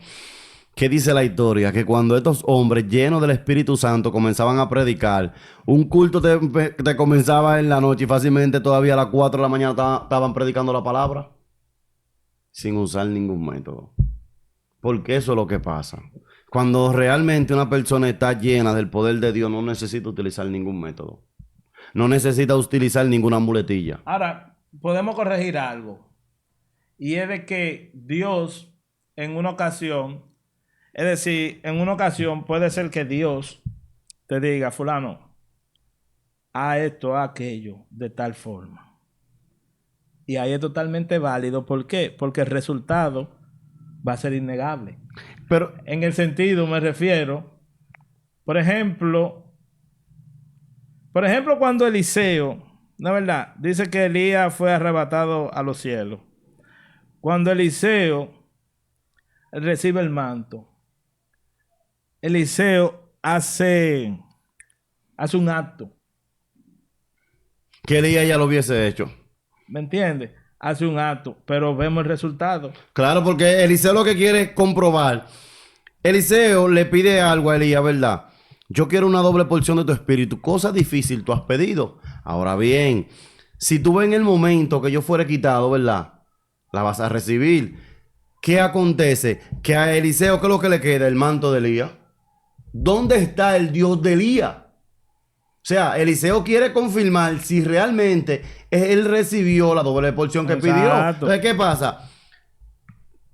¿Qué dice la historia? Que cuando estos hombres llenos del Espíritu Santo comenzaban a predicar, un culto te comenzaba en la noche y fácilmente todavía a las 4 de la mañana estaban predicando la palabra sin usar ningún método. Porque eso es lo que pasa. Cuando realmente una persona está llena del poder de Dios, no necesita utilizar ningún método. No necesita utilizar ninguna muletilla. Ahora, podemos corregir algo. Y es de que Dios, en una ocasión, es decir, en una ocasión puede ser que Dios te diga, fulano, haz esto, haz aquello, de tal forma. Y ahí es totalmente válido. ¿Por qué? Porque el resultado va a ser innegable. Pero En el sentido, me refiero, por ejemplo, cuando Eliseo, la verdad, dice que Elías fue arrebatado a los cielos. Cuando Eliseo recibe el manto, Eliseo hace un acto. que Elías ya lo hubiese hecho. ¿Me entiendes? Hace un acto, pero vemos el resultado. Claro, porque Eliseo lo que quiere es comprobar. Eliseo le pide algo a Elías, ¿verdad? Yo quiero una doble porción de tu espíritu. Cosa difícil tú has pedido. Ahora bien, si tú ves en el momento que yo fuera quitado, ¿verdad? La vas a recibir. ¿Qué acontece? Que a Eliseo, ¿qué es lo que le queda? El manto de Elías. ¿Dónde está el Dios de Elías? O sea, Eliseo quiere confirmar si realmente él recibió la doble porción que pidió. Exacto. Entonces, ¿qué pasa?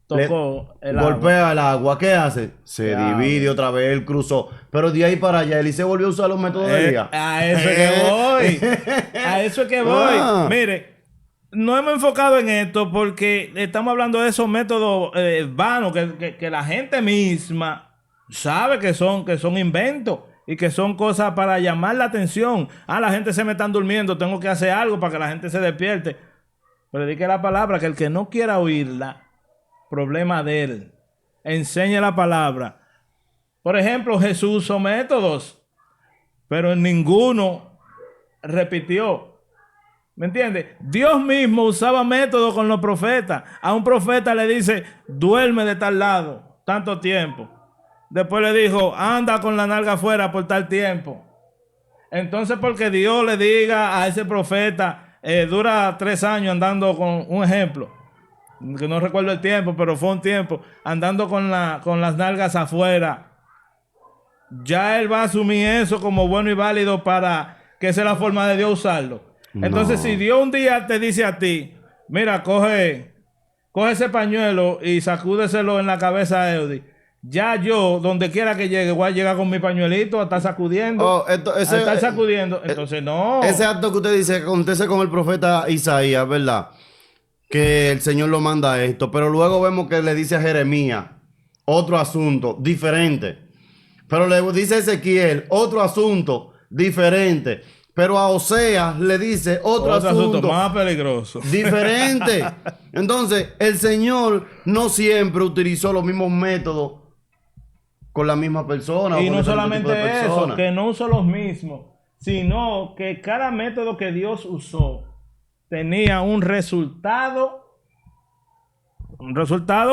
Tocó el agua. Golpea el agua. ¿Qué hace? Se Claro. divide otra vez, él cruzó. Pero de ahí para allá, Eliseo volvió a usar los métodos de Elías. A eso es que voy. A eso es que voy. Ah. Mire, no hemos enfocado en esto porque estamos hablando de esos métodos vanos que la gente misma sabe que son inventos y que son cosas para llamar la atención. Ah, la gente se me están durmiendo, tengo que hacer algo para que la gente se despierte. Predique la palabra, que el que no quiera oírla, problema de él. Enseñe la palabra. Por ejemplo, Jesús usó métodos, pero en ninguno repitió. ¿Me entiendes? Dios mismo usaba métodos con los profetas. A un profeta le dice, duerme de tal lado, tanto tiempo. Después le dijo, anda con la nalga afuera por tal tiempo. Entonces, porque Dios le diga a ese profeta, dura 3 años andando con un ejemplo. que no recuerdo el tiempo, pero fue un tiempo, andando con las nalgas afuera, ya él va a asumir eso como bueno y válido para que esa es la forma de Dios usarlo. Entonces, si No. Dios un día te dice a ti, mira, coge ese pañuelo y sacúdeselo en la cabeza a Eudi, ya yo, donde quiera que llegue, voy a llegar con mi pañuelito a estar sacudiendo. Oh, A estar sacudiendo. Entonces, no. ese acto que usted dice que acontece con el profeta Isaías, ¿verdad? Que el Señor lo manda a esto, pero luego vemos que le dice a Jeremías otro asunto diferente. Pero le dice a Ezequiel otro asunto diferente. Pero a Oseas le dice otro asunto más peligroso. diferente. Entonces, el Señor no siempre utilizó los mismos métodos con la misma persona. Y o con no diferente tipo de solamente eso, personas. que no usó los mismos, sino que cada método que Dios usó tenía un resultado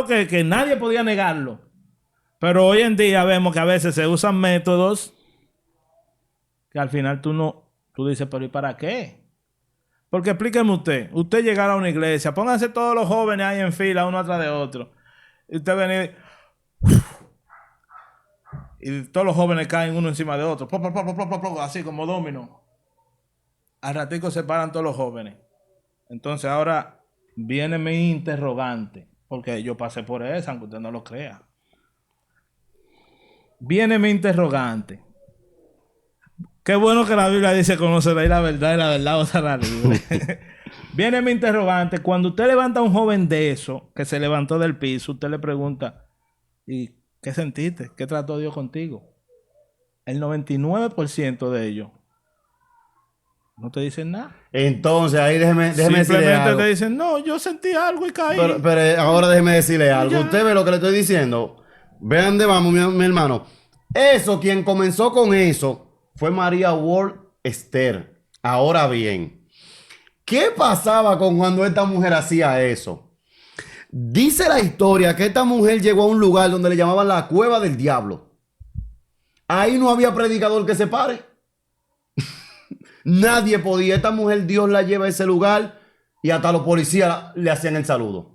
que nadie podía negarlo. Pero hoy en día vemos que a veces se usan métodos que al final tú dices, pero ¿y para qué? Porque explíqueme usted llegar a una iglesia, pónganse todos los jóvenes ahí en fila, uno atrás de otro, y usted venir y todos los jóvenes caen uno encima de otro, así como domino. Al ratico se paran todos los jóvenes. Entonces ahora viene mi interrogante, porque yo pasé por eso, aunque usted no lo crea. Viene mi interrogante. Qué bueno que la Biblia dice conoceréis la verdad y la verdad os hará libre. Viene mi interrogante. Cuando usted levanta a un joven de eso, que se levantó del piso, usted le pregunta, ¿y qué sentiste? ¿Qué trató Dios contigo? El 99% de ellos no te dicen nada. Entonces, ahí déjeme decirle algo. Simplemente te dicen, no, yo sentí algo y caí. Pero ahora déjeme decirle algo. Ya. Usted ve lo que le estoy diciendo. Vean dónde vamos, mi hermano. Eso, quien comenzó con eso, fue María Ward Esther. Ahora bien, ¿qué pasaba con cuando esta mujer hacía eso? Dice la historia que esta mujer llegó a un lugar donde le llamaban la cueva del diablo. Ahí no había predicador que se pare. Nadie podía. Esta mujer, Dios la lleva a ese lugar y hasta los policías le hacían el saludo.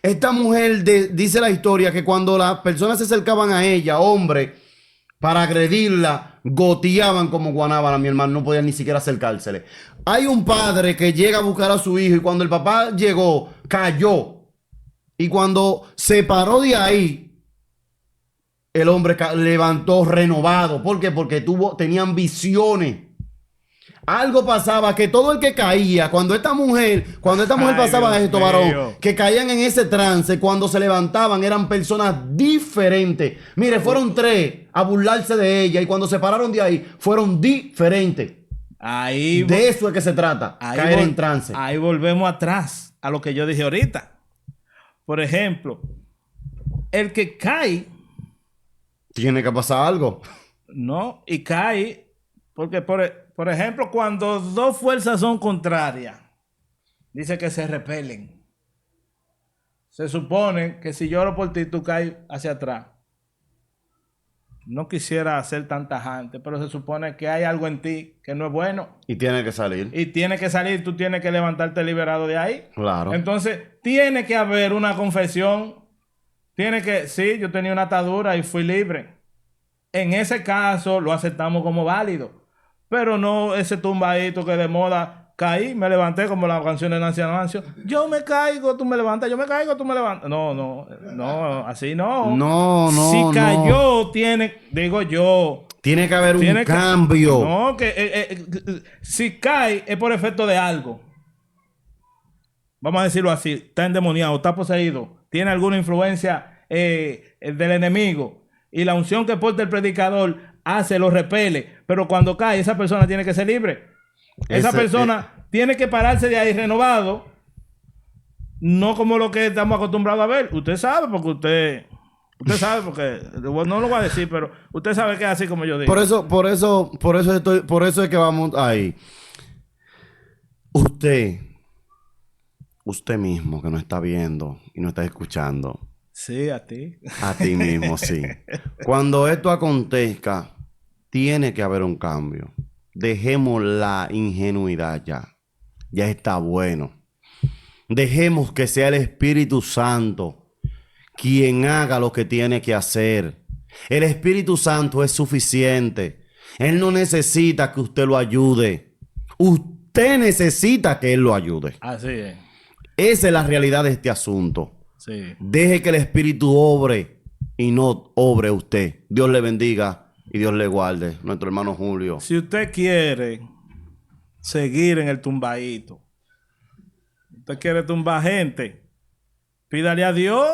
Esta mujer dice la historia que cuando las personas se acercaban a ella, hombres, para agredirla, goteaban como guanábana, mi hermano, no podían ni siquiera acercársele. Hay un padre que llega a buscar a su hijo y cuando el papá llegó, cayó. Y cuando se paró de ahí, el hombre levantó renovado. ¿Por qué? Porque tenían visiones. Algo pasaba que todo el que caía, cuando esta mujer pasaba Dios esto, mío. varón, que caían en ese trance, cuando se levantaban eran personas diferentes. Mire, fueron 3 a burlarse de ella y cuando se pararon de ahí, fueron diferentes. De eso es que se trata, caer en trance. Ahí volvemos atrás a lo que yo dije ahorita. Por ejemplo, el que cae, Tiene que pasar algo. ¿no? Y cae, porque por ejemplo, cuando 2 fuerzas son contrarias, dice que se repelen. Se supone que si yo oro por ti, tú caes hacia atrás. No quisiera ser tan tajante, pero se supone que hay algo en ti que no es bueno. Y tiene que salir. Y tiene que salir, tú tienes que levantarte liberado de ahí. Claro. Entonces, tiene que haber una confesión. Sí, yo tenía una atadura y fui libre. En ese caso, lo aceptamos como válido. Pero no ese tumbadito que de moda, caí, me levanté como la canción de Nancy Anancio. Yo me caigo, tú me levantas, yo me caigo, tú me levantas. No, así no. No. Si cayó, digo yo. Tiene que haber un cambio. No, si cae es por efecto de algo. Vamos a decirlo así, está endemoniado, está poseído, tiene alguna influencia del enemigo y la unción que porta el predicador lo repele, pero cuando cae esa persona tiene que ser libre. Esa persona tiene que pararse de ahí renovado, no como lo que estamos acostumbrados a ver. Usted sabe porque no lo voy a decir, pero usted sabe que es así como yo digo. Por eso es que vamos ahí. Usted mismo que nos está viendo y nos está escuchando. Sí, a ti. A ti mismo, sí. Cuando esto acontezca, tiene que haber un cambio. Dejemos la ingenuidad ya. Ya está bueno. Dejemos que sea el Espíritu Santo quien haga lo que tiene que hacer. El Espíritu Santo es suficiente. Él no necesita que usted lo ayude. Usted necesita que Él lo ayude. Así es. Esa es la realidad de este asunto. Sí. Deje que el Espíritu obre y no obre usted. Dios le bendiga y Dios le guarde. Nuestro hermano Julio. Si usted quiere seguir en el tumbadito, usted quiere tumbar gente, pídale a Dios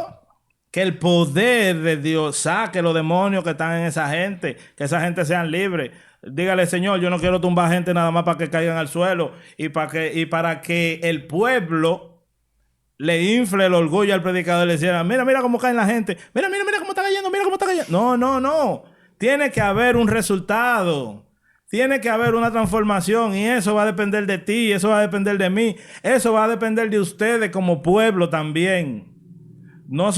que el poder de Dios saque los demonios que están en esa gente, que esa gente sean libres. Dígale, Señor, yo no quiero tumbar gente nada más para que caigan al suelo y para que el pueblo le infle el orgullo al predicador y le decía, mira, mira cómo caen la gente, mira, mira, mira cómo está cayendo, mira cómo está cayendo. No, no, no. Tiene que haber un resultado. Tiene que haber una transformación y eso va a depender de ti, eso va a depender de mí, eso va a depender de ustedes como pueblo también. No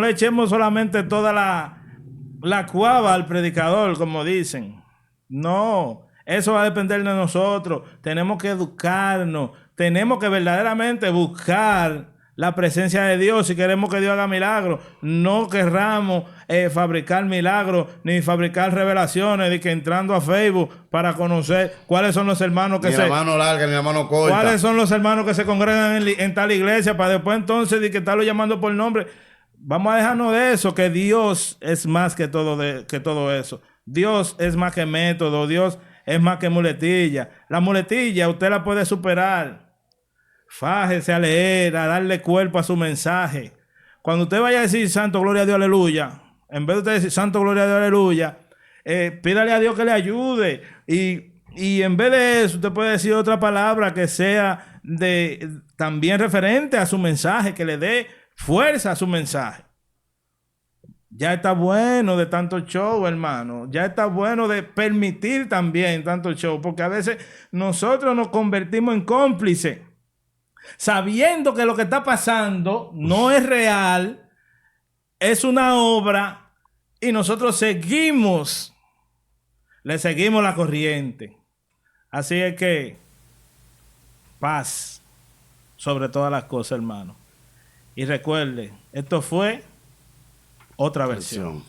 le echemos solamente toda la cuava al predicador, como dicen. No, eso va a depender de nosotros. Tenemos que educarnos, tenemos que verdaderamente buscar la presencia de Dios si queremos que Dios haga milagros. No querramos fabricar milagros ni fabricar revelaciones de que entrando a Facebook para conocer cuáles son los hermanos que ni la mano larga ni la mano corta. Cuáles son los hermanos que se congregan en tal iglesia para después entonces de que estarlo llamando por nombre. Vamos a dejarnos de eso, que Dios es más que todo eso. Dios es más que método, Dios es más que muletilla. La muletilla usted la puede superar. Fájese a leer, a darle cuerpo a su mensaje. Cuando usted vaya a decir Santo, gloria a Dios, aleluya, en vez de usted decir Santo, gloria a Dios, aleluya, pídale a Dios que le ayude. Y en vez de eso, usted puede decir otra palabra que sea también referente a su mensaje, que le dé fuerza a su mensaje. Ya está bueno de tanto show, hermano. Ya está bueno de permitir también tanto show, porque a veces nosotros nos convertimos en cómplices, sabiendo que lo que está pasando no es real, es una obra, y nosotros le seguimos la corriente. Así es que paz sobre todas las cosas, hermano. Y recuerde, esto fue otra versión.